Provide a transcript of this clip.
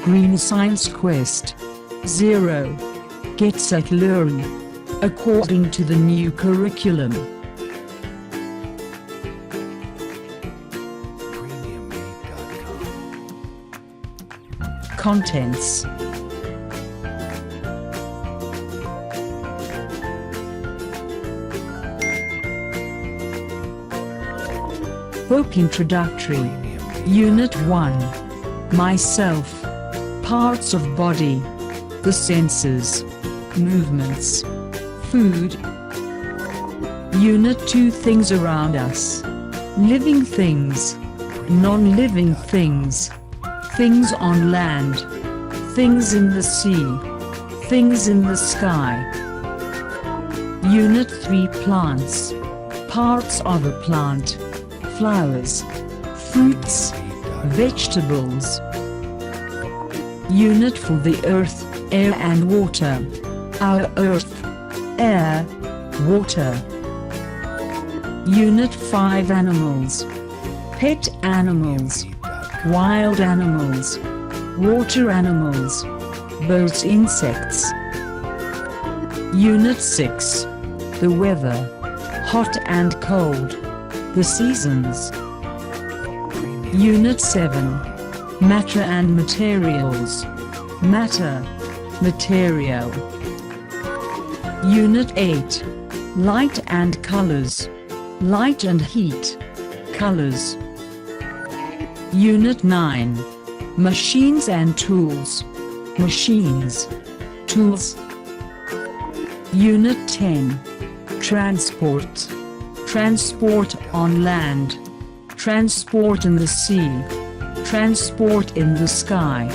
Green Science Quest. 0. Get Set Learn. According to the new curriculum. Contents. Book Introductory. Unit 1. Myself. Parts of body. The senses. Movements. Food. Unit 2. Things around us. Living things. Non-living things. Things on land. Things in the sea. Things in the sky. Unit 3. Plants. Parts of a plant. Flowers. Fruits. Vegetables. Unit 4. The earth, air and water. Our earth, air, water. Unit 5. Animals. Pet animals. Wild animals. Water animals. Birds, insects. Unit 6. The weather. Hot and cold. The seasons. Unit 7. Matter and materials. Matter. Material. Unit 8. Light and colors. Light and heat. Colors. Unit 9. Machines and tools. Machines. Tools. Unit 10. Transport. Transport on land. Transport in the sea. Transport in the sky.